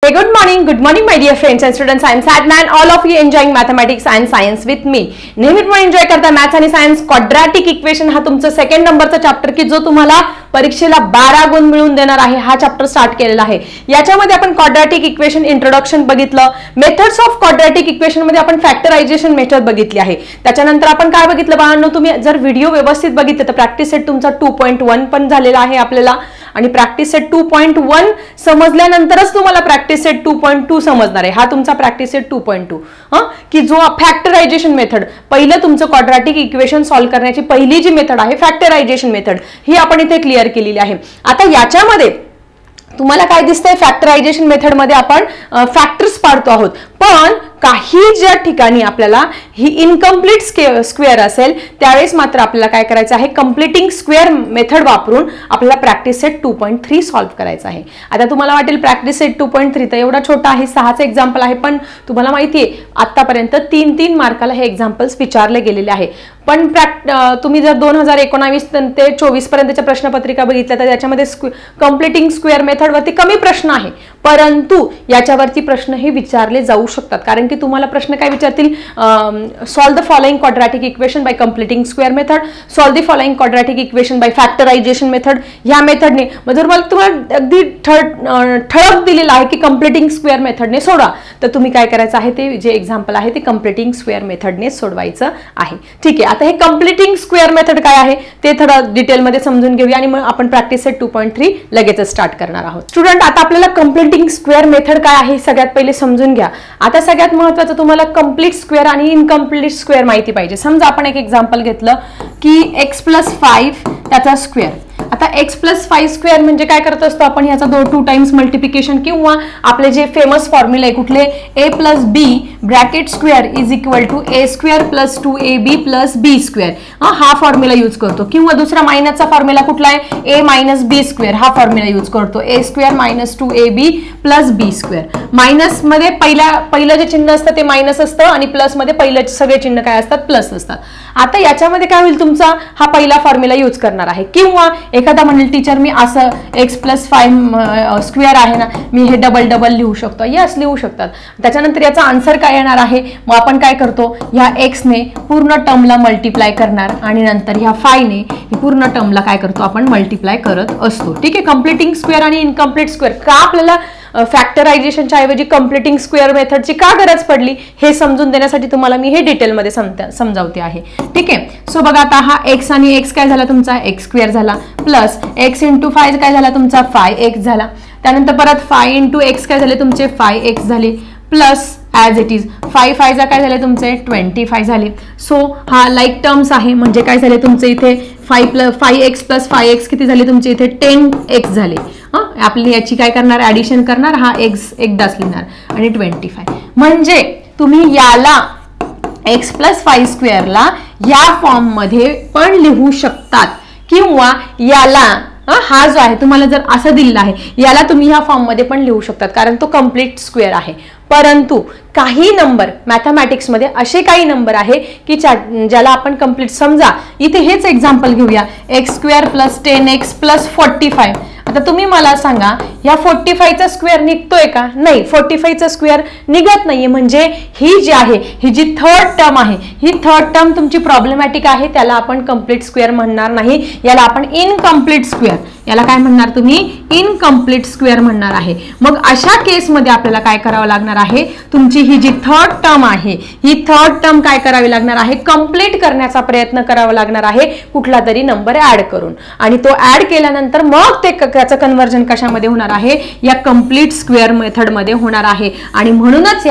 Hey, good morning my dear friends and students. I am Sadman. All of you enjoying mathematics and science with me. नेहमीप्रमाणे enjoy करता maths आणि science. Quadratic equation हा तुमचा second नंबरचा chapter की जो तुम्हाला परीक्षेला 12 गुण मिळवून देणार आहे हा चॅप्टर स्टार्ट केलेला आहे. याच्यामध्ये आपण क्वाड्रॅटिक इक्वेशन इंट्रोडक्शन बघितलं. मेथड्स ऑफ क्वाड्रॅटिक इक्वेशन मध्ये आपण फॅक्टरायझेशन मेथड बघितली आहे. त्याच्यानंतर आपण काय बघितलं बाळांनो, तुम्ही जर व्हिडिओ व्यवस्थित बघितले तर प्रॅक्टिस सेट तुमचा 2.1 पण झालेला आहे आपल्याला आणि प्रॅक्टिस सेट 2.1 समजल्यानंतरच तुम्हाला प्रॅक्टिस सेट 2.2 समजणार आहे. हा तुमचा प्रॅक्टिस सेट 2.2 की जो फॅक्टरायझेशन मेथड, पहिलं तुमचं क्वाड्रॅटिक इक्वेशन सॉल्व्ह करण्याची पहिली जी मेथड आहे फॅक्टरायझेशन मेथड ही आपण इथे क्लिअर केलेली आहे. आता याच्यामध्ये तुम्हाला काय दिसतंय, फॅक्टरायझेशन मेथड मध्ये आपण फॅक्टर्स पाडतो आहोत, पण काही ज्या ठिकाणी आपल्याला ही इनकम्प्लीट स्क्वेअर असेल त्यावेळेस मात्र आपल्याला काय करायचं आहे, कंप्लीटिंग स्क्वेअर मेथड वापरून आपल्याला प्रॅक्टिस सेट 2.3 सॉल्व्ह करायचं आहे. आता तुम्हाला वाटेल प्रॅक्टिस सेट 2.3 तर एवढा छोटा आहे, 6चं एक्झाम्पल आहे, पण तुम्हाला माहिती आहे आतापर्यंत 3-3 मार्काला हे एक्झाम्पल्स विचारले गेलेले आहे. पण तुम्ही जर 2019 ते 24 पर्यंतच्या प्रश्नपत्रिका बघितल्या तर त्याच्यामध्ये कंप्लीटिंग स्क्वेअर मेथड वरती कमी प्रश्न आहे, परंतु याच्यावरती प्रश्न हे विचारले जाऊ शकतात. कारण की तुम्हाला प्रश्न काय विचारतील, solve the following quadratic equation by completing square method, solve the following quadratic equation by factorisation method. या मेथडने जर मला तुम्हाला अगदी ठळक दिलेलं आहे की कंप्लीटिंग स्क्वेअर मेथडने सोडा, तर तुम्ही काय करायचं आहे, ते जे एक्झाम्पल आहे ते कंप्लीटिंग स्क्वेअर मेथडने सोडवायचं आहे. ठीक आहे, आता हे कंप्लीटिंग स्क्वेअर मेथड काय आहे ते थोडं डिटेलमध्ये समजून घेऊया आणि मग आपण प्रॅक्टिस सेट 2.3 लगेच स्टार्ट करणार आहोत. स्टुडंट, आता आपल्याला कंप्लीटिंग स्क्वेअर मेथड काय आहे सगळ्यात पहिले समजून घ्या. आता सगळ्यात महत्त्वाचं तुम्हाला कंप्लीट स्क्वेअर आणि इनकम्प्लीट स्क्वेअर माहिती पाहिजे. समजा आपण एक एक्झाम्पल घेतलं की x+5 त्याचा स्क्वेअर. आता x+5 स्क्वेअर म्हणजे काय करत असतो आपण, ह्याचा 2 टाइम्स मल्टिप्लिकेशन किंवा आपले जे फेमस फॉर्म्युला आहे कुठले, a+b bracket square is equal to a square plus 2ab plus b square, हा फॉर्म्युला यूज करतो. किंवा दुसरा मायनसचा फॉर्म्युला कुठला आहे, a मायनस b स्क्वेअर, हा फॉर्म्युला यूज करतो, a square minus 2ab plus b square. Minus मध्ये पहिलं जे चिन्ह असतं ते मायनस असतं आणि प्लस मध्ये पहिलं सगळे चिन्ह काय असतात, प्लस असतात. आता याच्यामध्ये काय होईल, तुमचा हा पहिला फॉर्म्युला यूज करणार आहे. किंवा एखादा म्हणेल टीचर मी असं x+5 स्क्वेअर आहे ना, मी हे डबल लिहू शकतो. यस, लिहू शकतात. त्याच्यानंतर याचा आन्सर काय येणार आहे, मग आपण काय करतो, ह्या x ने पूर्ण टर्मला मल्टिप्लाय करणार आणि नंतर ह्या 5 ने पूर्ण टर्मला काय करतो आपण मल्टिप्लाय करत असतो. ठीक आहे, कंप्लीटिंग स्क्वेअर आणि इनकम्प्लीट स्क्वेअर का आपल्याला फॅक्टरायझेशनच्या ऐवजी कंप्लीटिंग स्क्वेअर मेथडची का गरज पडली हे समजून देण्यासाठी तुम्हाला मी हे डिटेलमध्ये समजावते आहे. ठीक आहे, सो बघा आता हा x आणि x काय झाला तुमचा x स्क्वेअर झाला, प्लस x × 5 काय झाला तुमचा 5x झाला. त्यानंतर परत 5 × x काय झाले तुमचे 5x झाले, प्लस ॲज इट इज 5 काय झाले तुमचे 25 झाले. सो हा लाईक टर्म्स आहे, म्हणजे काय झाले तुमचे इथे 5x + 5x किती झाले तुमचे इथे 10x झाले. आपली याची काय करणार, ऍडिशन करणार, हा x एकदाच लिहिणार आणि 25. म्हणजे तुम्ही याला x+5 स्क्वेअरला या फॉर्म मध्ये पण लिहू शकतात किंवा याला हा जो आहे तुम्हाला जर असं दिलेला आहे याला तुम्ही ह्या फॉर्म मध्ये पण लिहू शकतात कारण तो कंप्लीट स्क्वेअर आहे. परंतु काही नंबर मॅथमॅटिक्स मध्ये असे काही नंबर आहे की ज्याला आपण कंप्लीट, समजा इथे हेच एक्झाम्पल घेऊया, x² + 10x + 45. आता तुम्ही मला सांगा या 45चा स्क्वेअर निघतोय का, नाही, 45चा स्क्वेअर निघत नाहीये. म्हणजे ही जी आहे, ही जी थर्ड टर्म आहे, ही थर्ड टर्म तुमची प्रॉब्लेमॅटिक आहे, त्याला आपण कंप्लीट स्क्वेअर म्हणणार नाही, याला आपण इनकम्प्लीट स्क्वेअर, याला काय म्हणणार तुम्ही, इनकम्प्लीट स्क्वेअर म्हणणार आहे. मग अशा केसमध्ये आपल्याला काय करावं लागणार आहे, तुमची ही जी थर्ड टर्म आहे ही थर्ड टर्म काय करावी लागणार आहे, कंप्लीट करण्याचा प्रयत्न करावा लागणार आहे कुठला तरी नंबर ऍड करून. आणि तो ऍड केल्यानंतर मग ते त्याचं कन्व्हर्जन कशामध्ये होणार आहे, या कंप्लीट स्क्वेअर मेथड मध्ये होणार आहे. आणि म्हणूनच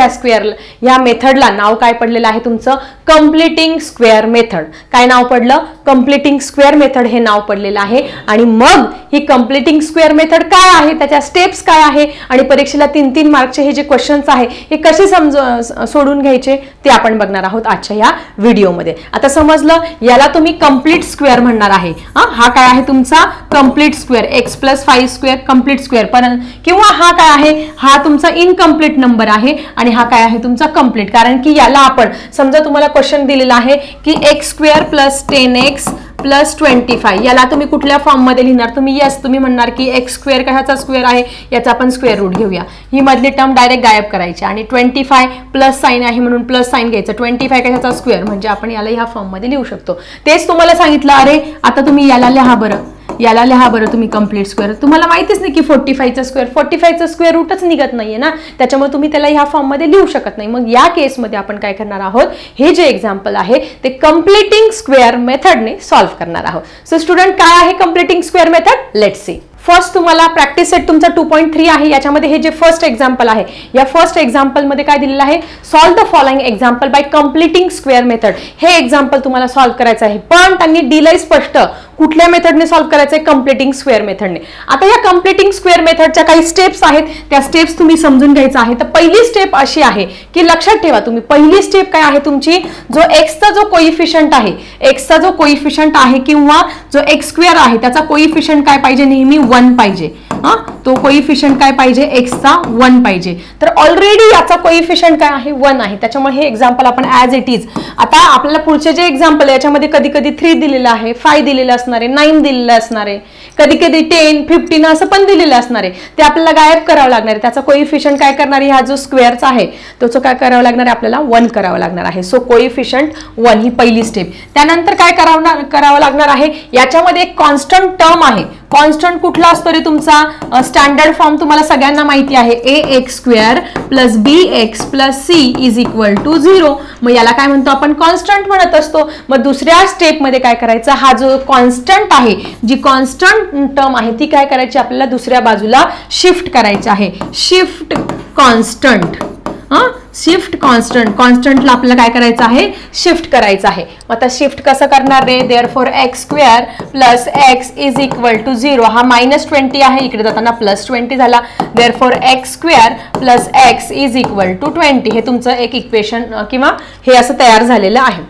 या मेथडला नाव काय पडलेलं आहे तुमचं, कंप्लीटिंग स्क्वेअर मेथड. काय नाव पडलं, कंप्लीटिंग स्क्वेअर मेथड हे नाव पडलेलं आहे. आणि मग ही कंप्लीटिंग स्क्वेअर मेथड काय आहे, त्याच्या स्टेप्स काय आहे आणि परीक्षेला 3-3 मार्कचे हे जे क्वेश्चन्स आहे हे कसे सोडून घ्यायचे ते आपण बघणार आहोत आजच्या या व्हिडिओमध्ये. आता समजलं, याला तुम्ही कंप्लीट स्क्वेअर म्हणणार आहे. हा काय आहे तुमचा complete square, x+5 square complete square. किंवा हा काय आहे, हा तुमचा इनकम्प्लीट नंबर आहे आणि हा काय आहे तुमचा कंप्लीट. कारण की याला आपण, समजा तुम्हाला क्वेश्चन दिलेला आहे की x² + 10x प्लस 25 याला तुम्ही कुठल्या फॉर्ममध्ये लिहिणार तुम्ही यस तुम्ही म्हणणार की एक्स स्क्वेअर कशाचा स्क्वेअर आहे याचा आपण स्क्वेअर रूट घेऊया ही मधली टर्म डायरेक्ट गायब करायची आणि 25 प्लस साइन आहे म्हणून प्लस साइन घ्यायचं 25 कशाचा स्क्वेअर म्हणजे आपण याला ह्या फॉर्ममध्ये लिहू शकतो तेच तुम्हाला सांगितलं अरे आता तुम्ही याला लिहा बरं तुम्ही कंप्लीट स्क्वेअर तुम्हाला माहितीच नाही की 45चा स्क्वेअर रूटच निघत नाहीये ना त्याच्यामुळे तुम्ही त्याला ह्या फॉर्म मध्ये लिहू शकत नाही मग या केसमध्ये आपण काय करणार आहोत हे जे एक्झाम्पल आहे ते कंप्लीटिंग स्क्वेअर मेथडने सॉल्व्ह करणार आहोत सो स्टुडंट काय आहे completing square method let's see first तुम्हाला प्रॅक्टिस सेट तुमचा 2.3 आहे याच्यामध्ये हे जे फर्स्ट एक्झाम्पल आहे या फर्स्ट एक्झाम्पल मध्ये काय दिलेलं आहे solve the following example bye completing square method हे एक्झाम्पल तुम्हाला सॉल्व करायचं आहे पण त्यांनी दिलंय स्पष्ट कुठल्या मेथडने सॉल्व करायचं आहे कंप्लीटिंग स्क्वेअर मेथडने आता या कंप्लीटिंग स्क्वेअर मेथडच्या काही स्टेप्स आहेत त्या स्टेप्स तुम्ही समजून घ्यायचा आहे तर पहिली स्टेप अशी आहे की लक्षात ठेवा तुम्ही पहिली स्टेप काय आहे तुमची जो एक्सचा जो कोइफिशियंट आहे किंवा जो एक्स स्क्वेअर आहे त्याचा कोइफिशियंट काय पाहिजे नेहमी 1 पाहिजे तो कोइफिशियंट काय पाहिजे एक्सचा 1 पाहिजे तर ऑलरेडी याचा कोइफिशियंट काय आहे 1 आहे त्याच्यामुळे हे एक्झाम्पल आपण ॲज इट इज आता आपल्याला पुढचे जे एक्झाम्पल याच्यामध्ये कधी कधी 3 दिलेलं आहे 5 दिलेलं असणार आहे 9 दिलेलं असणार आहे कधी कधी 10 15 असं पण दिलेलं असणार आहे ते आपल्याला गायब करावं लागणार आहे त्याचा कोइफिशियंट काय करणार आहे हा जो स्क्वेअरचा आहे त्याचं काय करावं लागणार आहे आपल्याला 1 करावं लागणार आहे सो कोइफिशियंट 1 ही पहिली स्टेप त्यानंतर काय करावं लागणार आहे याच्यामध्ये एक कॉन्स्टंट टर्म आहे कॉन्स्टंट कुठला असतो रे तुमचा स्टँडर्ड फॉर्म तुम्हाला सगळ्यांना माहिती आहे ax square plus bx plus c is equal to 0 मग याला काय म्हणतो आपण कॉन्स्टंट म्हणत असतो मग दुसऱ्या स्टेप मध्ये काय करायचं हा जो कॉन्स्टंट आहे जी कॉन्स्टंट टर्म आहे ती काय करायची आपल्याला दुसऱ्या बाजूला शिफ्ट करायची आहे शिफ्ट कॉन्स्टंट कॉन्स्टंटला आपल्याला काय करायचं आहे शिफ्ट करायचं आहे आता शिफ्ट कसं करणार रे therefore x square plus x is equal to 0 हा -20 आहे इकडे जाताना +20 झाला therefore x square plus x is equal to 20 हे तुमचं एक इक्वेशन किंवा हे असं तयार झालेलं आहे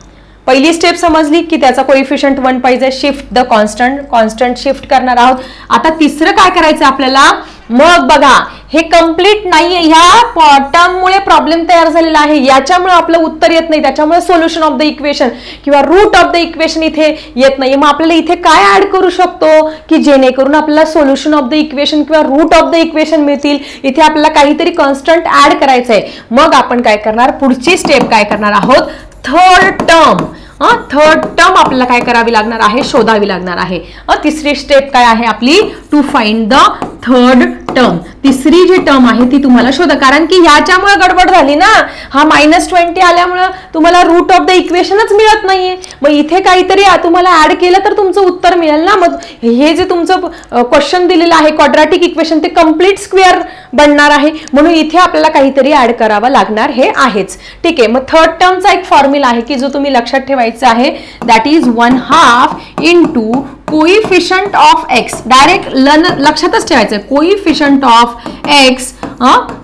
पहिली स्टेप समजली की त्याचा कोइफिशियंट 1 पाहिजे शिफ्ट द कॉन्स्टंट शिफ्ट करणार आहोत आता तिसरं काय करायचं आपल्याला मग बघा हे कंप्लीट नाहीये ह्या टर्ममुळे प्रॉब्लेम तयार झालेला आहे याच्यामुळे आपलं उत्तर येत नाही त्याच्यामुळे सोल्युशन ऑफ द इक्वेशन किंवा रूट ऑफ द इक्वेशन इथे येत नाही मग आपल्याला इथे काय ऍड करू शकतो की जेणेकरून आपल्याला सोल्युशन ऑफ द इक्वेशन किंवा रूट ऑफ द इक्वेशन मिळतील इथे आपल्याला काहीतरी कॉन्स्टंट ऍड करायचं आहे मग आपण काय करणार पुढची स्टेप काय करणार आहोत थर्ड टर्म आपल्याला काय करावी लागणार आहे शोधावी लागणार आहे तिसरी स्टेप काय आहे आपली to find the third term तिसरी जी टर्म आहे ती तुम्हाला शोधा कारण की याच्यामुळे गडबड झाली ना हा -20 आल्यामुळे तुम्हाला रूट ऑफ द इक्वेशनच मिळत नाहीये मग इथे काहीतरी तुम्हाला ऍड केलं तर तुमचं उत्तर मिळेल ना मग हे जे तुमचं क्वेश्चन दिलेलं आहे क्वाड्रॅटिक इक्वेशन ते कंप्लीट स्क्वेअर बनणार आहे म्हणून इथे आपल्याला काहीतरी ऍड करावं लागणार हे आहेच ठीक आहे मग थर्ड टर्मचा एक फॉर्म्युला आहे की जो तुम्ही लक्षात ठेवायचा आहे that is 1/2 into coefficient of x direct लक्षातच ठेवायचं coefficient of x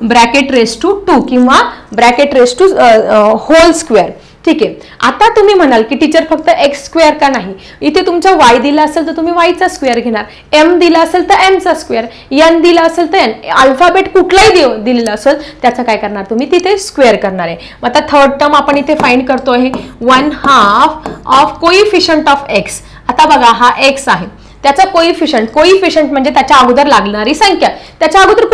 bracket raise to 2 किंवा bracket raise to whole square ठीक आहे आता तुम्ही म्हणाल की टीचर फक्त एक्स स्क्वेअर का नाही इथे तुमचा वाय दिला असेल तर तुम्ही वायचा स्क्वेअर घेणार एम दिला असेल तर एम चा स्क्वेअर एन दिला असेल तर एन अल्फाबेट कुठलाही दिलेला असेल त्याचं काय करणार तुम्ही तिथे स्क्वेअर करणार आहे मग आता थर्ड टर्म आपण इथे फाइंड करतो आहे 1/2 ऑफ कोइफिशियंट ऑफ एक्स आता बघा हा एक्स आहे त्याचा कोइफिशियंट म्हणजे त्याच्या अगोदर लागणारी संख्या त्याच्या अगोदर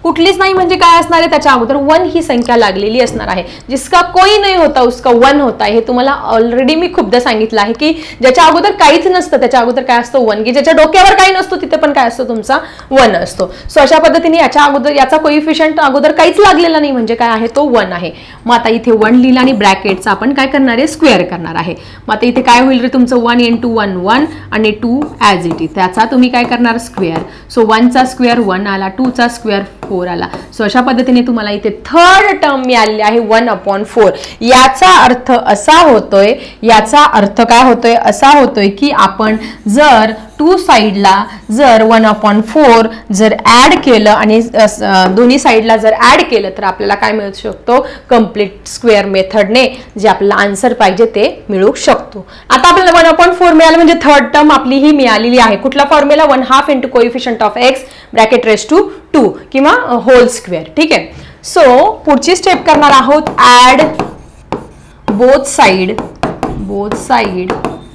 कुठलीच नाही म्हणजे काय असणार आहे त्याच्या अगोदर 1 ही संख्या लागलेली असणार आहे जिसका कोई नाही होता उसका 1 होता हे तुम्हाला ऑलरेडी मी खूपदा सांगितलं आहे की ज्याच्या अगोदर काहीच नसतं त्याच्या अगोदर काय असतं 1 की ज्याच्या डोक्यावर काही नसतो तिथे पण काय असतो तुमचा 1 असतो सो अशा पद्धतीने याच्या अगोदर याचा कोइफिशियंट अगोदर काहीच लागलेला नाही म्हणजे काय आहे तो 1 आहे मग आता इथे 1 लिहिला आणि ब्रॅकेटचा आपण काय करणार आहे स्क्वेअर करणार आहे मग आता इथे काय होईल रे तुमचं 1 × 1 1 आणि 2 ॲज इट इज त्याचा तुम्ही काय करणार स्क्वेअर सो 1 चा स्क्वेअर 1 आला 2 चा स्क्वेअर 4 आला सो अशा पद्धतीने तुम्हाला इथे थर्ड टर्म मिळालेली आहे 1/4 याचा अर्थ असा होतोय असा होतोय की आपण जर 2 साइडला जर 1/4 जर ऍड केलं आणि दोन्ही साइडला जर ऍड केलं तर आपल्याला काय मिळू शकतो कंप्लीट स्क्वेअर मेथडने जे आपल्याला आन्सर पाहिजे ते मिळू शकतो आता आपल्याला 1/4 मिळालं म्हणजे थर्ड टर्म आपली ही मिळालेली आहे कुठला formula 1/2 into coefficient of x bracket raise to 2 किंवा होल स्क्वेअर ठीक आहे सो पुढची स्टेप करणार आहोत ऍड बोथ साइड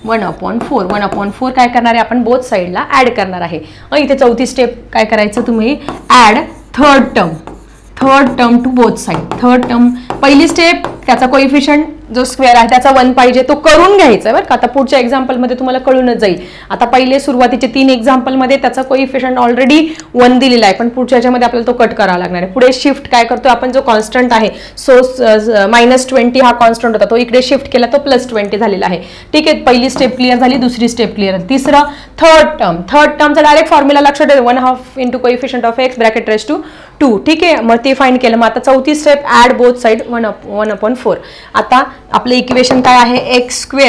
1/4. 1/4 काय करणार आहे आपण बोथ साईडला ऍड करणार आहे. इथे चौथी स्टेप काय करायचं तुम्ही add third term to both side. Third term पहिली स्टेप त्याचा कोइफिशियंट जो स्क्वेअर आहे त्याचा 1 पाहिजे तो करून घ्यायचा बरं का. आता पुढच्या एक्झाम्पलमध्ये तुम्हाला कळूनच जाईल. आता पहिले सुरुवातीचे 3 एक्झाम्पलमध्ये त्याचा कोइफिशियंट ऑलरेडी 1 दिलेला आहे, पण पुढच्या ह्याच्यामध्ये आपल्याला तो कट करावा लागणार आहे. पुढे शिफ्ट काय करतो आपण, जो कॉन्स्टंट आहे सो -20 हा कॉन्स्टंट होता तो इकडे शिफ्ट केला तो +20 झालेला आहे. ठीक आहे, पहिली स्टेप क्लिअर झाली, दुसरी स्टेप क्लिअर झाली. तिसरं थर्ड टर्मचा डायरेक्ट फॉर्म्युला लक्षात ठेवा, 1/2 into coefficient of x bracket raise to 2. ठीक आहे, मग ते फाइंड केलं. मग आता चौथी स्टेप ऍड बोथ साइड 1/4. आता आपलं इक्वेशन काय आहे, x²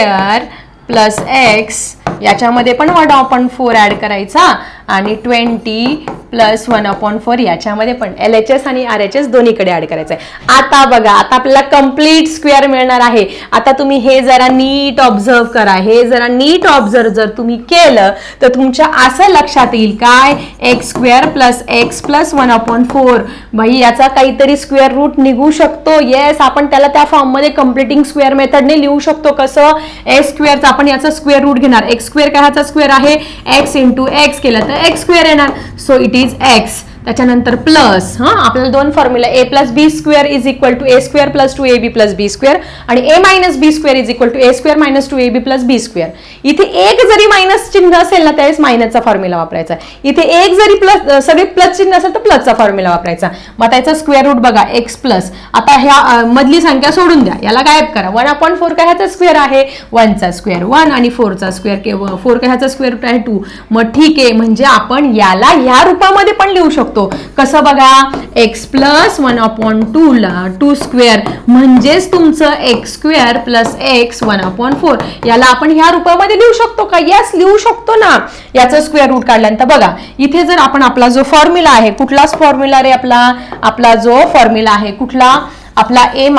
+ x याच्यामध्ये पण 1/4 ऍड करायचा आणि 20 + 1/4 याच्यामध्ये पण LHS आणि RHS दोन्हीकडे ऍड करायचं आहे. आता बघा, आता आपल्याला कंप्लीट स्क्वेअर मिळणार आहे. आता तुम्ही हे जरा नीट ऑब्झर्व करा. हे जरा नीट ऑब्झर्व जर तुम्ही केलं तर तुमच्या असं लक्षात येईल काय, x² + x + 1/4. भाई याचा काहीतरी स्क्वेअर रूट निघू शकतो. येस, आपण त्याला त्या फॉर्ममध्ये कंप्लीटिंग स्क्वेअर मेथडने लिहू शकतो. कसं, x² आपण याचा स्क्वेअर रूट घेणार. x² काय ह्याचा स्क्वेअर आहे, x × x केलं तर x² येणार. So it is x. त्याच्यानंतर प्लस आपल्याला दोन formula a + b² = a² + 2ab + b² आणि a - b² = a² - 2ab + b². इथे एक जरी मायनस चिन्ह असेल ना त्यावेळेस मायनसचा फॉर्म्युला वापरायचा. इथे एक जरी प्लस सगळे प्लस चिन्ह असेल तर प्लसचा फॉर्म्युला वापरायचा. मग त्याचा स्क्वेअर रूट बघा x+. आता ह्या मधली संख्या सोडून द्या, याला गायब करा. 1/4 काय ह्याचा स्क्वेअर आहे, 1चा स्क्वेअर 1 आणि 4चा स्क्वेअर 4 काय ह्याचा स्क्वेअर रूट आहे 2. मग ठीक आहे, म्हणजे आपण याला ह्या रूपामध्ये पण लिहू शकतो. कसं बघा, x + 1/2 ला 2² म्हणजेच तुमचं x² + x 1/4. याला आपण ह्या रूपामध्ये लिहू शकतो का, यस लिहू शकतो ना. याचं स्क्वेअर रूट काढल्यानंतर बघा इथे जर आपण आपला जो फॉर्म्युला आहे, कुठलाच फॉर्म्युला रे आपला जो फॉर्म्युला आहे कुठला, आपला a +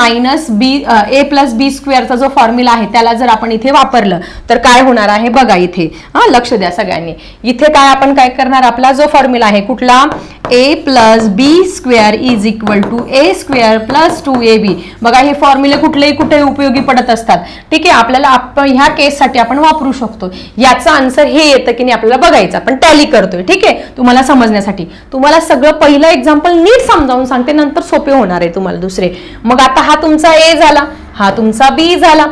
b² चा जो फॉर्म्युला आहे त्याला जर आपण इथे वापरलं तर काय होणार आहे बघा. इथे लक्ष द्या सगळ्यांनी. इथे काय आपण काय करणार, आपला जो फॉर्म्युला आहे कुठला, a + b² = a² + 2ab. बघा हे फॉर्म्युले कुठलेही कुठे उपयोगी पडत असतात. ठीक आहे, आपल्याला आपण ह्या केससाठी आपण वापरू शकतो. याचा आन्सर हे येतं की नाही आपल्याला बघायचं, आपण टॅली करतोय. ठीक आहे, तुम्हाला समजण्यासाठी तुम्हाला सगळं पहिलं एक्झाम्पल नीट समजावून सांगते, नंतर सोपे होणार आहे तुम्हाला दुसरे. मग आता हा तुमचा a झाला, हा तुमचा b झाला.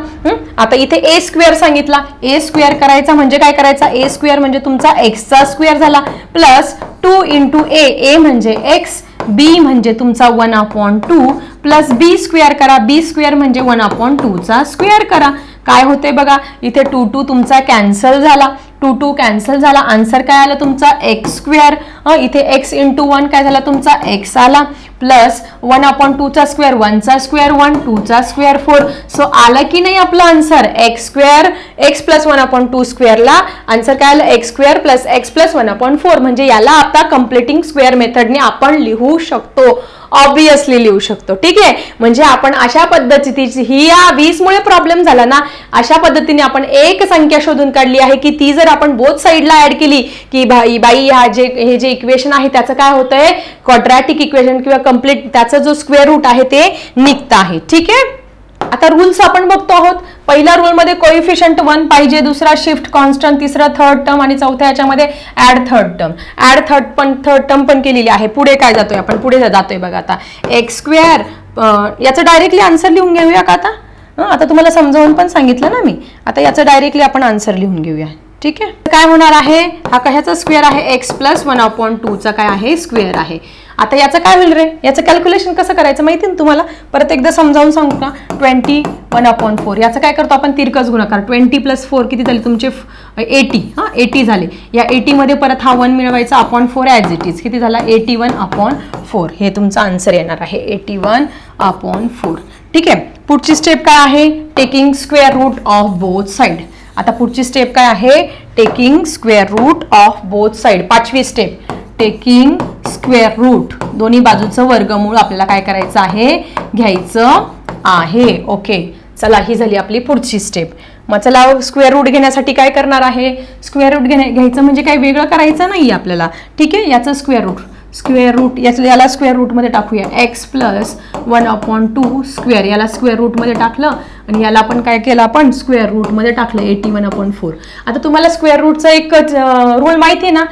आता इथे a² सांगितला, a² करायचा म्हणजे काय करायचा, a² म्हणजे तुमचा x चा स्क्वेअर झाला प्लस 2 × a म्हणजे x, b म्हणजे तुमचा 1/2 प्लस b² करा, b² म्हणजे 1/2 चा स्क्वेअर करा. काय होते बघा, इथे 2 तुमचा कॅन्सल झाला, 2 कॅन्सल झाला. आन्सर काय आला तुमचा x². इथे x × 1 काय झाला तुमचा x आला प्लस 1/2 चा स्क्वेअर 1 चा स्क्वेअर 1 2 चा स्क्वेअर 4. सो आलं की नाही आपलं आन्सर, x² x + 1/2 स्क्वेअरला आन्सर काय आलं, x² + x + 1/4. म्हणजे याला आता कंप्लीटिंग स्क्वेअर मेथडने आपण लिहू शकतो, ऑब्विसली लिहू शकतो. ठीक आहे, म्हणजे आपण अशा पद्धतीची ही या 20 मुळे प्रॉब्लेम झाला ना, अशा पद्धतीने आपण एक संख्या शोधून काढली आहे की ती जर आपण बोथ साइडला ऍड केली की बाई हे जे इक्वेशन आहे त्याचं काय होतंय, क्वाड्रॅटिक इक्वेशन किंवा कंप्लीट त्याचा जो स्क्वेअर रूट आहे ते निघत आहे. ठीक आहे, आता रूल्स आपण बघतो आहोत. पहिल्या रूल मध्ये कोइफिशियंट 1 पाहिजे, दुसरा शिफ्ट कॉन्स्टंट, तिसरा थर्ड टर्म आणि चौथ्या याच्यामध्ये add third term. Add third term पण केलेली आहे. पुढे काय जातोय आपण, पुढे जातोय बघा आता x². याचं डायरेक्टली आन्सर लिहून घेऊया का आता तुम्हाला समजावून पण सांगितलं ना मी. आता याचं डायरेक्टली आपण आन्सर लिहून घेऊया. ठीक आहे, काय होणार आहे, हा कशाचा स्क्वेअर आहे, x + 1/2 चा काय आहे स्क्वेअर आहे. आता याचं काय होईल रे, याचं कॅल्क्युलेशन कसं करायचं माहिती ना तुम्हाला, परत एकदा समजावून सांगू का. 20 1/4 याचं काय करतो आपण, तिरकस गुणाकार. 20 + 4 किती झाले तुमचे 80. 80 झाले. या 80 मध्ये परत हा 1 मिळवायचा /4 ॲज इट इज. किती झाला 81/4. हे तुमचा आन्सर येणार आहे 81/4. ठीक आहे, पुढची स्टेप काय आहे, taking square root of both side. आता पुढची स्टेप काय आहे, taking square root of both side. 5वी स्टेप, टेकिंग स्क्वेअर रूट, दोन्ही बाजूचं वर्गमूळ आपल्याला काय करायचं आहे, घ्यायचं आहे. ओके, चला ही झाली आपली पुढची स्टेप. मग चला स्क्वेअर रूट घेण्यासाठी काय करणार आहे, स्क्वेअर रूट घ्यायचं म्हणजे काय वेगळं करायचं नाही आपल्याला. ठीक आहे, याचं स्क्वेअर रूट स्क्वेअर रूट, याला स्क्वेअर रूटमध्ये टाकूया x प्लस 1/2 स्क्वेअर, याला स्क्वेअर रूटमध्ये टाकलं आणि याला आपण काय केलं, आपण स्क्वेअर रूटमध्ये टाकलं 81/4. आता तुम्हाला स्क्वेअर रूटचा एक रूल माहिती आहे ना,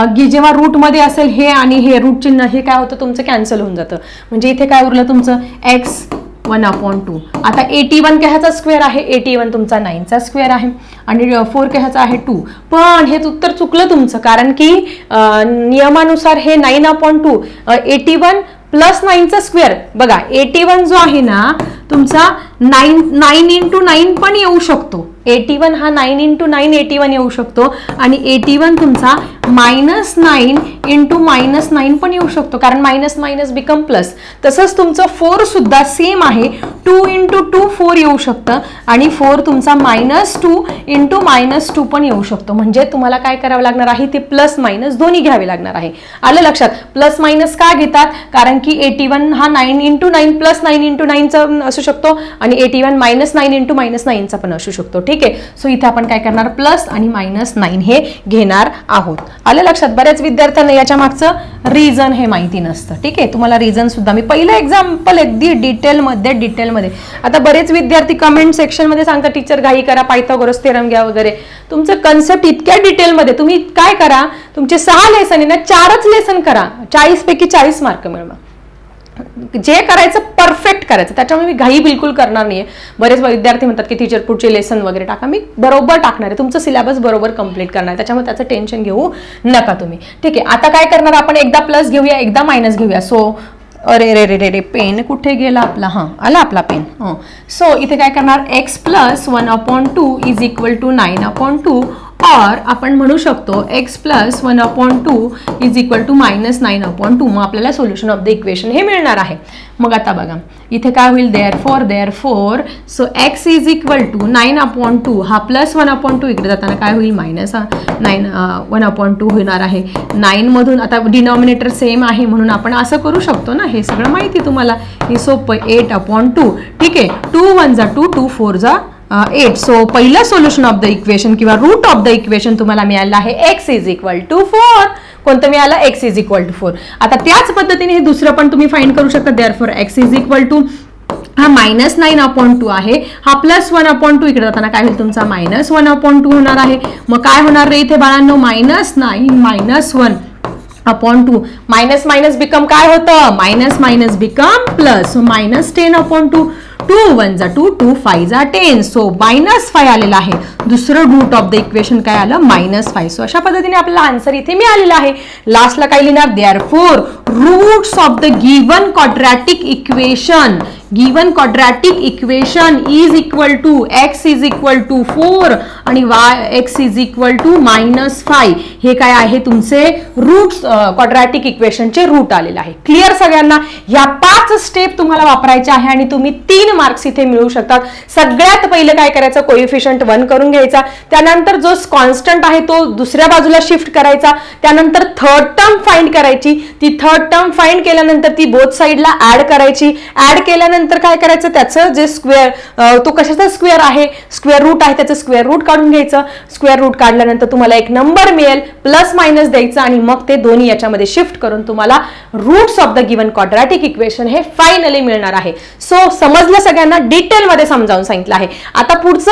की जेव्हा रूटमध्ये असेल हे आणि हे रूट चिन्ह हे काय होतं तुमचं कॅन्सल होऊन जातं. म्हणजे इथे काय उरलं तुमचं x 1/2. आता 81 कशाचा स्क्वेअर आहे, 81 तुमचा 9चा स्क्वेअर आहे आणि 4 कशाचा आहे 2. पण हे उत्तर चुकलं तुमचं, कारण की नियमानुसार हे 9/2 81 प्लस 9चा स्क्वेअर. बघा 81 जो आहे ना तुमचा 9 × 9 पण येऊ शकतो. 81 हा 9 × 9 81 येऊ शकतो आणि 81 तुमचा -9 × -9 पण येऊ शकतो, कारण मायनस मायनस बिकम प्लस. तसंच तुमचं 4 सुद्धा सेम आहे, 2 × 2 4 येऊ शकतं आणि 4 तुमचा -2 × -2 पण येऊ शकतो. म्हणजे तुम्हाला काय करावं लागणार आहे, ते प्लस मायनस दोन्ही घ्यावे लागणार आहे. आलं लक्षात? प्लस मायनस का घेतात, कारण की 81 हा 9 × 9 प्लस 9 × 9चा असू शकतो आणि 81 -9 × -9चा पण असू शकतो. ठीक आहे, सो इथे आपण काय करणार, प्लस आणि -9 हे घेणार आहोत. आलं लक्षात? बऱ्याच विद्यार्थ्यांना याच्या मागचं रिझन हे माहिती नसतं. ठीक आहे, तुम्हाला रिझन सुद्धा मी पहिलं एक्झाम्पल अगदी डिटेलमध्ये. आता बरेच विद्यार्थी कमेंट सेक्शन मध्ये सांगतात टीचर घाई करा, पायथागोरस थेरम घ्या वगैरे. तुमचं कन्सेप्ट इतक्या डिटेलमध्ये, तुम्ही काय करा, तुमचे 6 लेसन आहे ना 4च लेसन करा, 40 पैकी 40 मार्क मिळवा. जे करायचं परफेक्ट करायचं, त्याच्यामुळे मी घाई बिलकुल करणार नाहीये. बरेच विद्यार्थी म्हणतात की टीचर पुढचे लेसन वगैरे टाका, मी बरोबर टाकणार आहे, तुमचं सिलेबस बरोबर कंप्लीट करणार आहे, त्याच्यामुळे त्याचं टेन्शन घेऊ नका तुम्ही. ठीक आहे, आता काय करणार आपण, एकदा प्लस घेऊया एकदा मायनस घेऊया. सो अरे रे रे रे रे पेन कुठे गेला आपला, हां आला आपला पेन. सो इथे काय करणार, x plus 1/2 is equal to 9/2 और आपण म्हणू शकतो x plus 1/2 is equal to -9/2. मग आपल्याला सोल्युशन ऑफ द इक्वेशन हे मिळणार आहे. मग आता बघा इथे काय होईल, therefore so x is equal to 9/2, हा प्लस 1/2 इकडे जाताना काय होईल, -1/2 होणार आहे. 9 मधून आता डिनॉमिनेटर सेम आहे म्हणून आपण असं करू शकतो ना, हे सगळं माहिती तुम्हाला, हे सोपं 8/2. ठीक आहे, 2 1 जा 2, 2 4 जा 8. सो पहिलं सोल्युशन ऑफ द इक्वेशन किंवा रूट ऑफ द इक्वेशन तुम्हाला मिळालं आहे x इज इक्वल टू 4. कोणतं मिळालं, x इज इक्वल टू 4. आता त्याच पद्धतीने हे दुसरं पण तुम्ही फाइंड करू शकता. Therefore x is equal to हा -9/2 आहे, हा प्लस 1/2 इकडे जाताना काय होईल तुमचा -1/2 होणार आहे. मग काय होणार रे इथे बाळांनो, -9 - 1/2. मायनस मायनस बिकम काय होतं, minus minus become plus. So -10/2, 2 1 जा 2, 2 5 जा 10. सो -5 आलेला आहे. दुसरं रूट ऑफ द इक्वेशन काय आलं, -5. सो अशा पद्धतीने आपल्याला आन्सर इथे मिळालेला आहे. लास्टला काय लिहिणार, therefore roots of the given quadratic equation is equal to x is equal to 4 आणि x इज इक्वल टू -5. हे काय आहे, तुमचे रूट्स क्वाड्रॅटिक इक्वेशनचे रूट आलेले आहे. क्लिअर सगळ्यांना? या 5 स्टेप तुम्हाला वापरायच्या आहे आणि तुम्ही 3 मार्क्स इथे मिळवू शकतात. सगळ्यात पहिलं काय करायचं, कोएफिशियंट 1 करून घ्यायचा, त्यानंतर जो कॉन्स्टंट आहे तो दुसऱ्या बाजूला शिफ्ट करायचा, त्यानंतर थर्ड टर्म फाइंड करायची, ती थर्ड टर्म फाइंड केल्यानंतर ती बोथ साइडला ऍड करायची. ऍड केल्यानंतर काय करायचं, त्याचं जे स्क्वेअर, तो कशाचा स्क्वेअर आहे, स्क्वेअर रूट आहे, त्याचं स्क्वेअर रूट काढून घ्यायचं. स्क्वेअर रूट काढल्यानंतर तुम्हाला एक नंबर मिळेल, प्लस मायनस द्यायचं आणि मग ते दोन्ही याच्यामध्ये शिफ्ट करून तुम्हाला roots of the given quadratic equation हे फायनली मिळणार आहे. सो समजलं सगळ्यांना, डिटेलमध्ये समजावून सांगितलं आहे. आता पुढचं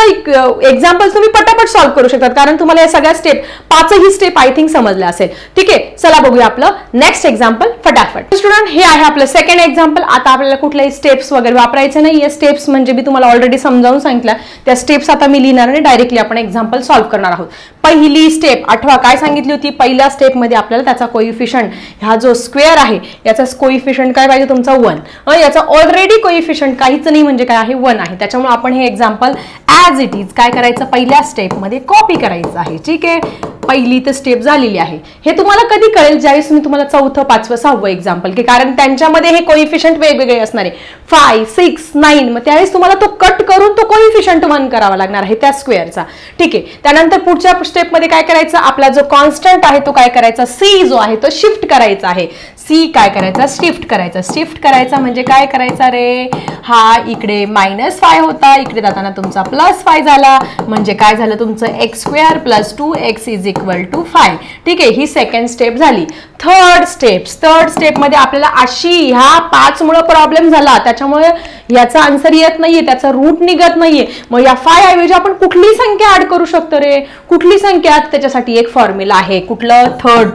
एक्झाम्पल तुम्ही पटापट सॉल्व्ह करू शकतात, कारण तुम्हाला या सगळ्या स्टेप 5ही स्टेप आय थिंक समजल्या असेल. ठीक आहे, चला बघूया आपलं नेक्स्ट एक्झाम्पल फटाफट. स्टुडंट हे आहे आपलं सेकंड एक्झाम्पल. आता आपल्याला कुठल्याही स्टेप्स वगैरे वापरायचे नाही. या स्टेप्स म्हणजे मी तुम्हाला ऑलरेडी समजावून सांगितलं, त्या स्टेप्स आता मी लिहिणार आणि डायरेक्टली आपण एक्झाम्पल सॉल्व्ह करणार आहोत. पहिली स्टेप आठवा काय सांगितली होती, पहिल्या स्टेप मध्ये आपल्याला त्याचा कोइफिशियंट, हा जो स्क्वेअर आहे याचा कोइफिशियंट काय पाहिजे तुमचा 1. याचा ऑलरेडी कोइफिशियंट काहीच नाही म्हणजे काय आहे 1 आहे. त्याच्यामुळे आपण हे एक्झाम्पल ॲज इट इज काय करायचं, पहिल्या स्टेप मध्ये कॉपी करायचं आहे. ठीक आहे, पहिली तर स्टेप झालेली आहे. हे तुम्हाला कधी कळेल, ज्यावेळेस मी तुम्हाला 4th 5th 6th एक्झाम्पल, की कारण त्यांच्यामध्ये हे कोइफिशियंट वेगवेगळे असणार आहे, 5 6 9. मग त्यावेळेस तुम्हाला तो कट करून तो कोइफिशियंट 1 करावा लागणार आहे त्या स्क्वेअरचा. ठीक आहे, त्यानंतर पुढच्या स्टेप मध्ये काय करायचं, आपला जो कॉन्स्टंट आहे तो काय करायचा, c जो आहे तो शिफ्ट करायचा आहे. c सी काय करायचा, शिफ्ट करायचा. शिफ्ट करायचा म्हणजे काय करायचा रे, हा इकडे -5 होता, इकडे जाताना तुमचा +5 झाला, म्हणजे काय झालं तुमचं x² + 2x = 5. ठीक आहे, ही सेकंड स्टेप झाली. थर्ड स्टेप मध्ये आपल्याला अशी ह्या 5 मुळे प्रॉब्लेम झाला, त्याच्यामुळे याचा आन्सर येत नाहीये, त्याचा रूट निघत नाहीये. मग या 5 ऐवजी आपण कुठली संख्या ऍड करू शकतो रे, कुठली संख्या, त्याच्यासाठी एक फॉर्म्युला आहे. कुठलं, थर्ड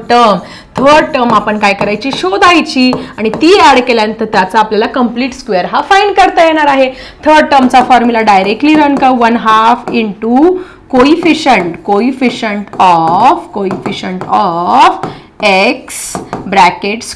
टर्म आपण काय करायची, शोधायची, आणि ती ऍड केल्यानंतर त्याचा आपल्याला कंप्लीट स्क्वेअर हा फाइंड करता येणार आहे. थर्ड टर्मचा फॉर्म्युला डायरेक्टली रन कर, 1/2 * कोइफिशियंट ऑफ x ब्रॅकेट्स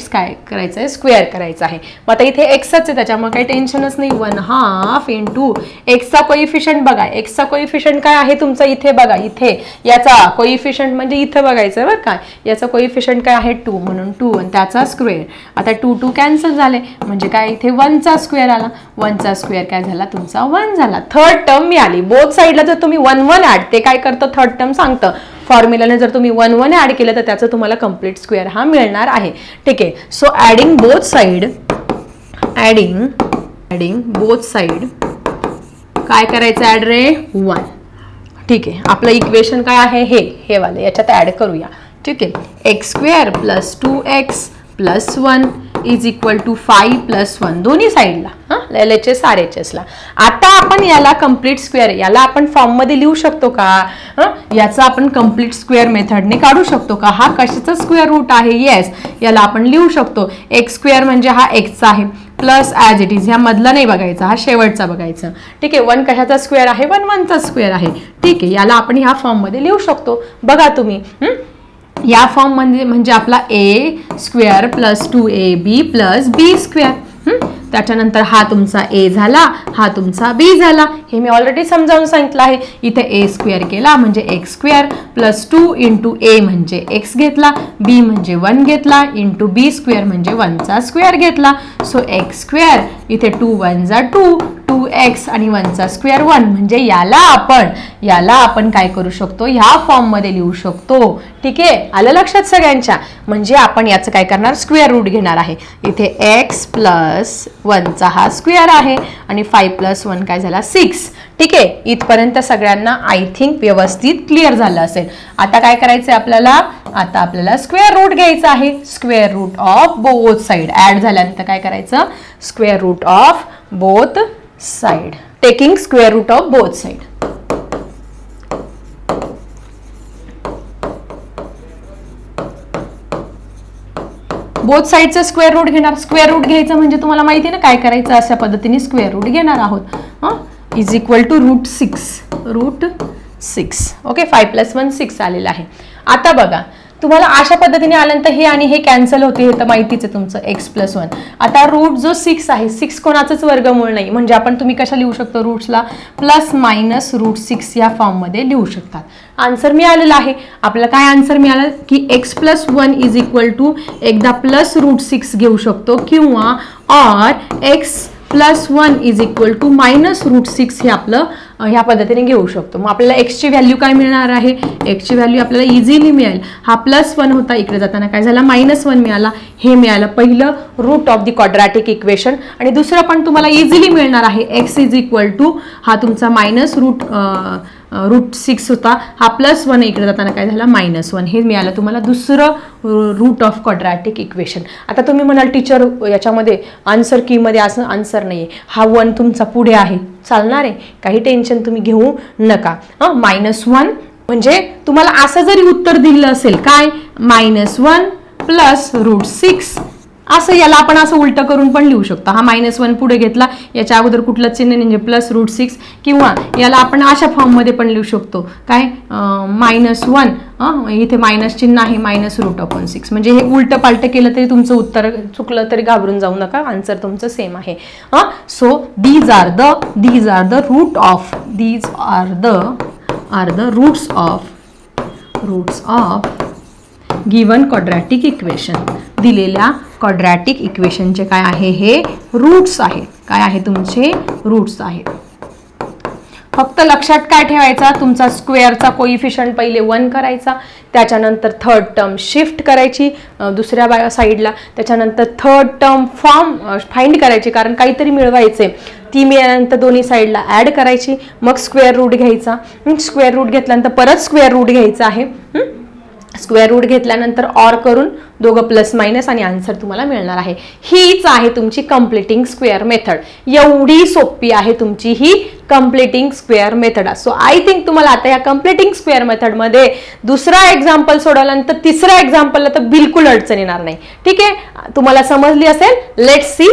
काय करायचं आहे, स्क्वेअर करायचं आहे. मग आता इथे एक्सच आहे, त्याच्यामुळे काही टेन्शनच नाही. 1/2 * एक्सचा कोइफिशियंट बघा, एक्सचा कोइफिशियंट काय आहे तुमचा, इथे बघा, इथे याचा कोइफिशियंट म्हणजे इथे बघायचं बरं का, याचा कोइफिशियंट काय आहे 2, म्हणून 2 आणि त्याचा स्क्वेअर. आता 2 कॅन्सल झाले, म्हणजे काय इथे 1चा स्क्वेअर आला, 1चा स्क्वेअर काय झाला तुमचा 1 झाला. थर्ड टर्म मिळाली. बोथ साईडला जर तुम्ही 1 ऍड, ते काय करतं थर्ड टर्म सांगतं, फॉर्म्युलाने जर तुम्ही 1 ऍड केलं तर त्याचं तुम्हाला कंप्लीट स्क्वेअर हा मिळणार आहे. ठीक आहे, सो ऍडिंग बोथ साइड काय करायचं ऍड रे, 1. ठीक आहे, आपलं इक्वेशन काय आहे, हे वाले याच्यात ऍड करूया. ठीक आहे, x² + 2x + 1 = 5 + 1 दोन्ही साईडला, LHS RHS ला. आता आपण याला कंप्लीट स्क्वेअर, याला आपण फॉर्म मध्ये लिहू शकतो का, याचा आपण कंप्लीट स्क्वेअर मेथडने काढू शकतो का, हा कशाचा स्क्वेअर रूट आहे, येस, याला आपण लिहू शकतो. x² म्हणजे हा x आहे, प्लस ॲज इट इज, ह्या मधला नाही बघायचा, हा शेवटचा बघायचा. ठीक आहे, 1 कशाचा स्क्वेअर आहे, 1चा स्क्वेअर आहे. ठीक आहे, याला आपण ह्या फॉर्म मध्ये लिहू शकतो. बघा तुम्ही, या फॉर्म म्हणजे आपला a² + 2ab + b². त्याच्यानंतर हा तुमचा a झाला, हा तुमचा b झाला. हे मी ऑलरेडी समजावून सांगितलं आहे. इथे a² केला म्हणजे x² + 2 * a म्हणजे x घेतला, b म्हणजे 1 घेतला, * b² म्हणजे 1चा स्क्वेअर घेतला. सो x² इथे 2 × 1 = 2, 2x आणि 1चा स्क्वेअर 1, म्हणजे याला आपण काय करू शकतो, ह्या फॉर्म मध्ये लिहू शकतो. ठीक आहे, आलं लक्षात सगळ्यांच्या. म्हणजे आपण याचं काय करणार, स्क्वेअर रूट घेणार आहे. इथे x + 1चा हा स्क्वेअर आहे आणि 5 + 1 काय झाला, 6. ठीक आहे, इथपर्यंत सगळ्यांना आय थिंक व्यवस्थित क्लिअर झालं असेल. आता काय करायचंय आपल्याला, आता आपल्याला स्क्वेअर रूट घ्यायचं आहे. Square root of both side add झाल्यानंतर काय करायचं, square root of both side, taking square root of both side. Both साइडचं स्क्वेअर रूट घेणार. स्क्वेअर रूट घ्यायचं म्हणजे तुम्हाला माहिती आहे ना काय करायचं, अशा पद्धतीने स्क्वेअर रूट घेणार आहोत. =√6. ओके, 5 + 1 6 आलेलं आहे. आता बघा, तुम्हाला अशा पद्धतीने आल्यानंतर हे आणि हे कॅन्सल होते, हे तर माहितीच आहे तुमचं, x + 1. आता रूट जो 6 आहे, 6 कोणाचंच वर्गमूळ नाही, म्हणजे आपण तुम्ही कशा लिहू शकतो, रूट्सला ±√6 या फॉर्म मध्ये लिहू शकतात. आन्सर मिळालेला आहे आपल्याला. काय आन्सर मिळालं की x + 1 = एकदा +√6 घेऊ शकतो, किंवा x + 1 = -√6 हे आपलं ह्या पद्धतीने घेऊ शकतो. मग आपल्याला x ची व्हॅल्यू काय मिळणार आहे, x ची व्हॅल्यू आपल्याला इझिली मिळेल. हा +1 होता, इकडे जाताना काय झाला, -1 मिळाला. हे मिळालं पहिलं root of the quadratic equation. आणि दुसरं पण तुम्हाला इझिली मिळणार आहे, x = हा तुमचा -√6 होता, हा +1 इकडे जाताना काय झाला, -1. हे मिळालं तुम्हाला दुसरं रूट ऑफ क्वाड्रॅटिक इक्वेशन. आता तुम्ही म्हणाल टीचर याच्यामध्ये आन्सर की मध्ये असं आन्सर नाहीये, हा 1 तुमचा पुढे आहे, चालणार आहे, काही टेन्शन तुम्ही घेऊ नका. -1 म्हणजे तुम्हाला असं जरी उत्तर दिलं असेल, काय, -1 + √6 असं, याला आपण असं उलटं करून पण लिहू शकतो. हा -1 पुढे घेतला, याच्या अगोदर कुठलं चिन्ह म्हणजे +√6, किंवा याला आपण अशा फॉर्म मध्ये पण लिहू शकतो, काय, -1 इथे मायनस चिन्ह आहे, -√6. म्हणजे हे उलटं पालटं केलं तरी तुमचं उत्तर चुकलं तरी घाबरून जाऊ नका, आन्सर तुमचं सेम आहे. So these are the roots of given quadratic equation. दिलेल्या क्वाड्रॅटिक इक्वेशनचे काय आहे, हे रूट्स आहेत. काय आहे तुमचे रूट्स आहेत. फक्त लक्षात काय ठेवायचा, तुमचा स्क्वेअरचा कोइफिशियंट पहिले 1 करायचा, त्याच्यानंतर थर्ड टर्म शिफ्ट करायची दुसऱ्या साईडला, त्याच्यानंतर थर्ड टर्म फॉर्म फाइंड करायची कारण काहीतरी मिळवायचे, ती मिळाल्यानंतर दोन्ही साईडला ॲड करायची, मग स्क्वेअर रूट घ्यायचा, स्क्वेअर रूट घेतल्यानंतर परत स्क्वेअर रूट घ्यायचा आहे, स्क्वेअर रूट घेतल्यानंतर ऑर करून दोघं प्लस मायनस आणि आन्सर तुम्हाला मिळणार आहे. हीच आहे तुमची कम्प्लिटिंग स्क्वेअर मेथड. एवढी सोपी आहे तुमची ही completing square method. So I think तुम्हाला आता या कम्प्लिटिंग स्क्वेअर मेथडमध्ये दुसरा एक्झाम्पल सोडवल्यानंतर तिसऱ्या एक्झाम्पलला तर बिलकुल अडचण येणार नाही. ठीक आहे, तुम्हाला समजली असेल. Let's see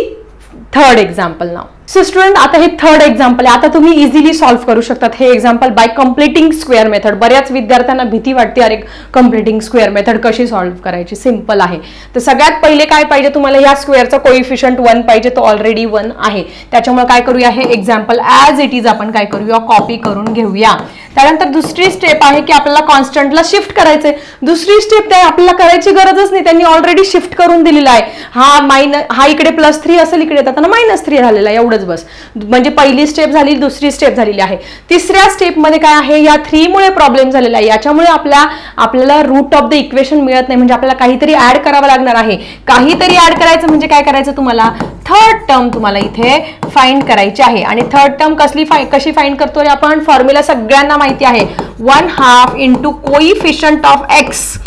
third example now. So student, आता हे थर्ड एक्झाम्पल आहे. आता तुम्ही इझिली सॉल्व्ह करू शकतात हे example by completing square method. बऱ्याच विद्यार्थ्यांना भीती वाटते, अरे कम्प्लिटिंग स्क्वेअर मेथड कशी सॉल्व्ह करायची, सिंपल आहे. तर सगळ्यात पहिले काय पाहिजे तुम्हाला, या स्क्वेअरचा कोइफिशियंट 1 पाहिजे, तो ऑलरेडी 1 आहे. त्याच्यामुळे काय करूया, हे एक्झाम्पल ॲज इट इज आपण काय करूया, कॉपी करून घेऊया. त्यानंतर दुसरी स्टेप आहे की आपल्याला कॉन्स्टंटला शिफ्ट करायचंय. दुसरी स्टेप त्या आपल्याला करायची गरजच नाही, त्यांनी ऑलरेडी शिफ्ट करून दिलेला आहे. हा इकडे +3 असेल, इकडे येताना -3 झालेला आहे, एवढंच बस. म्हणजे पहिली स्टेप झाली, दुसरी स्टेप झालेली आहे. तिसऱ्या स्टेपमध्ये काय आहे, या 3 मुळे प्रॉब्लेम झालेला आहे. याच्यामुळे आपल्याला रूट ऑफ द इक्वेशन मिळत नाही, म्हणजे आपल्याला काहीतरी ऍड करावं लागणार आहे. काहीतरी ऍड करायचं म्हणजे काय करायचं, तुम्हाला थर्ड टर्म तुम्हाला इथे फाइंड करायची आहे. आणि थर्ड टर्म कशी फाइंड करतो आपण, फॉर्म्युला सगळ्यांना माहिती आहे, 1/2 into coefficient of x.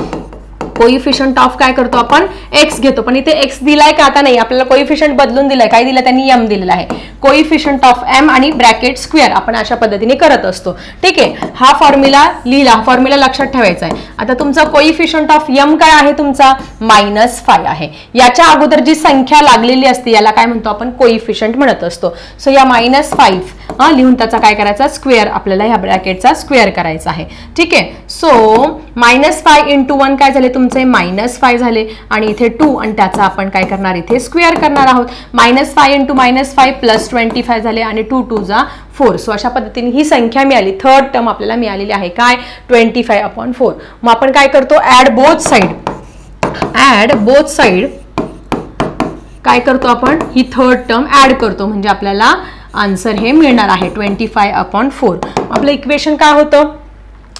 Coefficient of काय करतो आपण, एक्स घेतो. पण इथे एक्स दिलाय का, आता नाही, आपल्याला कोइफिशियंट बदलून दिलाय. काय दिलं त्यांनी, एम दिलेला आहे. कोइफिशियंट ऑफ एम आणि ब्रॅकेट स्क्वेअर आपण अशा पद्धतीने करत असतो. ठीक आहे, हा फॉर्म्युला लिहिला, फॉर्म्युला लक्षात ठेवायचा आहे. आता तुमचा कोइफिशियंट ऑफ एम काय आहे, तुमचा -5 आहे. याच्या अगोदर जी संख्या लागलेली असते याला काय म्हणतो आपण, कोइफिशियंट म्हणत असतो. सो या -5 लिहून त्याचा काय करायचा, स्क्वेअर, आपल्याला ह्या ब्रॅकेटचा स्क्वेअर करायचा आहे. ठीक आहे, सो -5 इंटू 1 काय झाले तुमचे, -5 झाले. आणि इथे 2 आणि त्याचा आपण काय करणार, इथे स्क्वेअर करणार आहोत. -5 इंटू -5 +25 झाले आणि 2 2 जा 4. सो अशा पद्धतीने ही संख्या मिळाली. थर्ड टर्म आपल्याला मिळालेली आहे काय, 25/4. मग आपण काय करतो, ऍड बोथ साइड काय करतो आपण, ही थर्ड टर्म ऍड करतो, म्हणजे आपल्याला आन्सर हे मिळणार आहे 25/4. आपलं इक्वेशन काय होतं,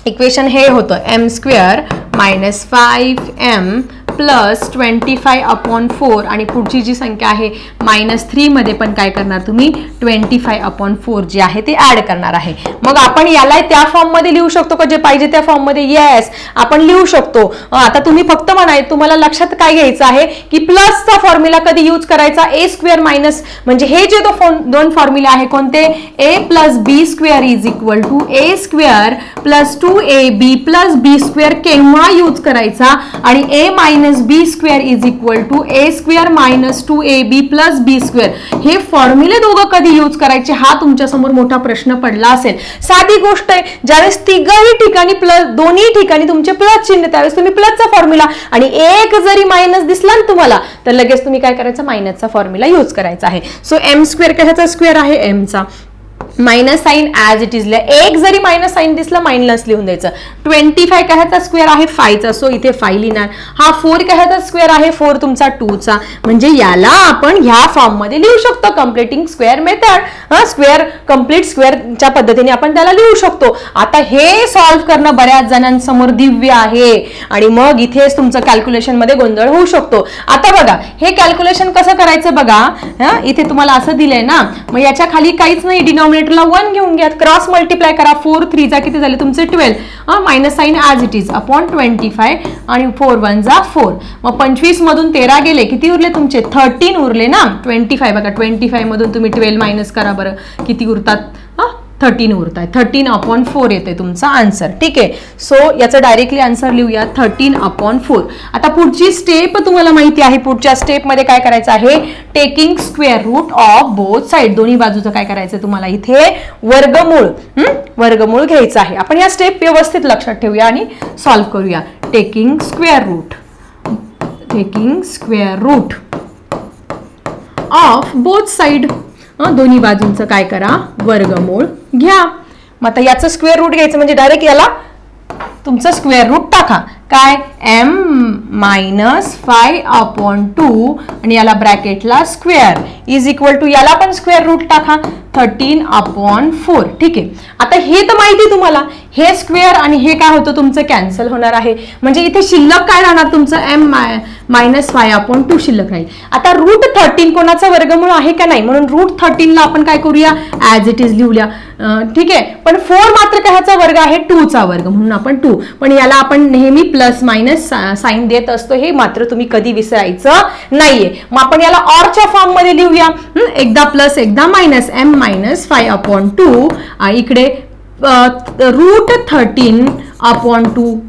इक्वेशन हे होतं m² -5m + 25/4 आणि पुढची जी संख्या आहे -3 मध्ये पण काय करणार तुम्ही, 25/4 जे आहे ते ऍड करणार आहे. मग आपण याला त्या फॉर्म मध्ये लिहू शकतो का, जे पाहिजे त्या फॉर्म मध्ये, येस आपण लिहू शकतो. आता तुम्ही फक्त म्हणाय, तुम्हाला लक्षात काय घ्यायचं आहे की प्लसचा फॉर्म्युला कधी यूज करायचा, a² म्हणजे हे जे दोन फॉर्म्युले आहे कोणते, a + b² = a² + 2ab + b² केव्हा यूज करायचा, आणि a - b² = a² - 2ab + b². हे फॉर्म्युले दोघं कधी यूज करायचे, हा तुमच्या समोर मोठा प्रश्न पडला असेल. साधी गोष्ट आहे, ज्यावेळेस तिघही ठिकाणी प्लस, दोन्ही ठिकाणी तुमचे प्लस चिन्ह, त्यावेळेस तुम्ही प्लसचा फॉर्म्युला, आणि एक जरी मायनस दिसला ना तुम्हाला, तर लगेच तुम्ही काय करायचं, मायनसचा फॉर्म्युला यूज करायचा आहे. सो m² कशाचा स्क्वेअर आहे, एमचा. Minus sign as it is, एक जरी मायनस साइन दिसला मायनस लिहून द्यायचं. 25 कशाचा स्क्वेअर आहे, 5चा, सो इथे 5 लिहिणार. हा 4 कशाचा स्क्वेअर आहे, 4 तुमचा 2चा. म्हणजे याला आपण ह्या फॉर्म मध्ये लिहू शकतो, completing square method. Square complete स्क्वेअरच्या पद्धतीने आपण त्याला लिहू शकतो. आता हे सॉल्व्ह करणं बऱ्याच जणांसमोर दिव्य आहे, आणि मग इथेच तुमचं कॅल्क्युलेशन मध्ये गोंधळ होऊ शकतो. आता बघा, हे कॅल्क्युलेशन कसं करायचं बघा, इथे तुम्हाला असं दिलंय ना, मग याच्या खाली काहीच नाही, डिनॉमिनेटरला 1 घेऊन घ्या, क्रॉस मल्टिप्लाय करा. 4 3 जा किती झाले तुमचे 12, minus sign as it is upon 25 आणि 4 1 जा 4. मग 25 मधून 13 गेले, किती उरले तुमचे 13 उरले ना. 25 बघा, 25 मधून तुम्ही 12 मायनस करा बरं, किती उरतात, 13 उरताय. 13/4 येते तुमचा आन्सर. ठीक आहे, सो याचं डायरेक्टली आन्सर लिहूया, 13/4. आता पुढची स्टेप तुम्हाला माहिती आहे, पुढच्या स्टेप मध्ये काय करायचं आहे, taking square root of both side, दोन्ही बाजूचं काय करायचं तुम्हाला, इथे वर्गमूळ घ्यायचं आहे. आपण या स्टेप व्यवस्थित लक्षात ठेवूया आणि सॉल्व्ह करूया. Taking square root of both side, दोन्ही बाजूंचं काय करा, वर्गमूळ घ्या. मग आता याचं स्क्वेअर रूट घ्यायचं म्हणजे डायरेक्ट याला तुमचं स्क्वेअर रूट टाका. काय, m -5/2 आणि याला ब्रॅकेटला स्क्वेअर इज इक्वल टू, याला पण स्क्वेअर रूट टाका, 13/4. ठीक आहे. आता हे तर माहिती तुम्हाला, हे स्क्वेअर आणि हे काय होतं तुमचं कॅन्सल होणार आहे, म्हणजे इथे शिल्लक काय राहणार तुमचं m-5/2 शिल्लक राहील. आता रूट 13 कोणाचा वर्गमूळ आहे का नाही, म्हणून रूट 13 ला आपण काय करूया, ऍज इट इज लिहूया. ठीक आहे. पण 4 मात्र कायचा वर्ग आहे, 2 चा वर्ग, म्हणून आपण 2. पण याला आपण नेहमी प्लस मायनस साइन देत असतो, हे मात्र तुम्ही कधी विसरायचं नाहीये. मग आपण याला ऑर च्या फॉर्म मध्ये लिहूया, एकदा प्लस एकदा मायनस, m-5/2 इकडे रूट 13/2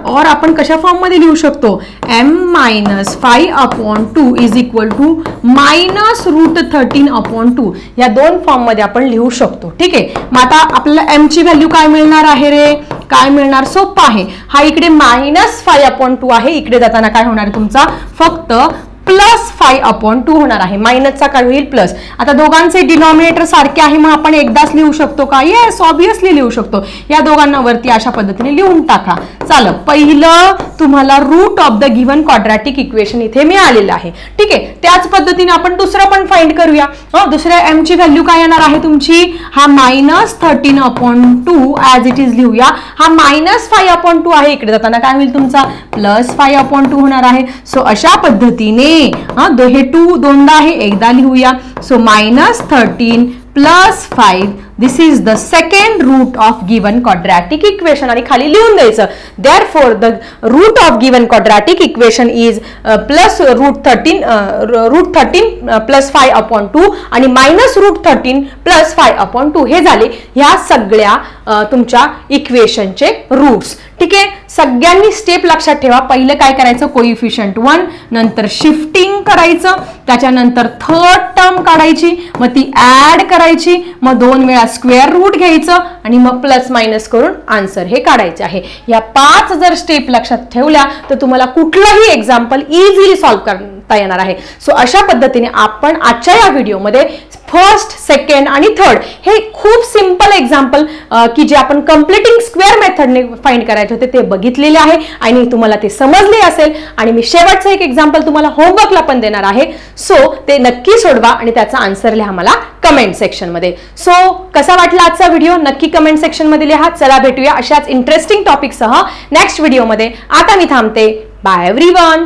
और आपण कशा फॉर्म मध्ये लिहू शकतो, m-5/2 is equal to minus root 13/2 या दोन फॉर्म मध्ये आपण लिहू शकतो. ठीक आहे. मग आता आपल्याला m ची व्हॅल्यू काय मिळणार आहे रे, काय मिळणार, सोपं आहे. हा इकडे -5/2 आहे, इकडे जाताना काय होणार तुमचा फक्त +5/2 होणार आहे, मायनसचा काय होईल प्लस. आता दोघांचे डिनॉमिनेटर सारखे आहे, मग आपण एकदाच लिहू शकतो का, येस ऑब्विसली लिहू शकतो. या दोघांना वरती अशा पद्धतीने लिहून टाका. चला, पहिलं तुम्हाला root of the given quadratic equation इथे मिळालेलं आहे. ठीक आहे. त्याच पद्धतीने आपण दुसरं पण फाइंड करूया. दुसऱ्या m ची व्हॅल्यू काय येणार आहे तुमची, हा -13/2 ऍज इट इज लिहूया. हा -5/2 आहे, इकडे जाताना काय होईल तुमचा +5/2 होणार आहे. सो अशा पद्धतीने हे 2 दोनदा आहे, एकदा लिहूया. So -13 + 5 this is the second root of given quadratic equation, आणि खाली लिहून द्यायचं. Therefore the root of given quadratic equation is plus root 13 + 5/2 आणि -√13 + 5/2 हे झाले ह्या सगळ्या तुमच्या इक्वेशनचे रूट्स. ठीक आहे. सगळ्यांनी स्टेप लक्षात ठेवा. पहिलं काय करायचं, कोइफिशियंट 1, नंतर शिफ्टिंग करायचं, त्याच्यानंतर थर्ड टर्म काढायची, मग ती ऍड करायची, मग 2 वेळा स्क्वेअर रूट घ्यायचं आणि मग प्लस मायनस करून आन्सर हे काढायचे आहे. या 5 जर स्टेप लक्षात ठेवल्या तर तुम्हाला कुठलाही एक्झाम्पल इझिली सॉल्व्ह करता येणार आहे. सो अशा पद्धतीने आपण आजच्या या व्हिडिओमध्ये फर्स्ट, सेकंड आणि थर्ड हे खूप सिंपल एक्झाम्पल की जे आपण कम्प्लिटिंग स्क्वेअर मेथडने फाइंड करायचे होते ते बघितलेले आहे आणि तुम्हाला ते समजले असेल. आणि मी शेवटचं एक एक्झाम्पल तुम्हाला होमवर्कला पण देणार आहे. सो ते नक्की सोडवा आणि त्याचा आन्सर लिहा मला कमेंट सेक्शन मध्ये. सो कसा वाटला आजचा व्हिडिओ नक्की कमेंट सेक्शन मध्ये लिहा. चला भेटूया अशाच इंटरेस्टिंग टॉपिक सह नेक्स्ट व्हिडिओ मध्ये. आता मी थांबते. Bye everyone.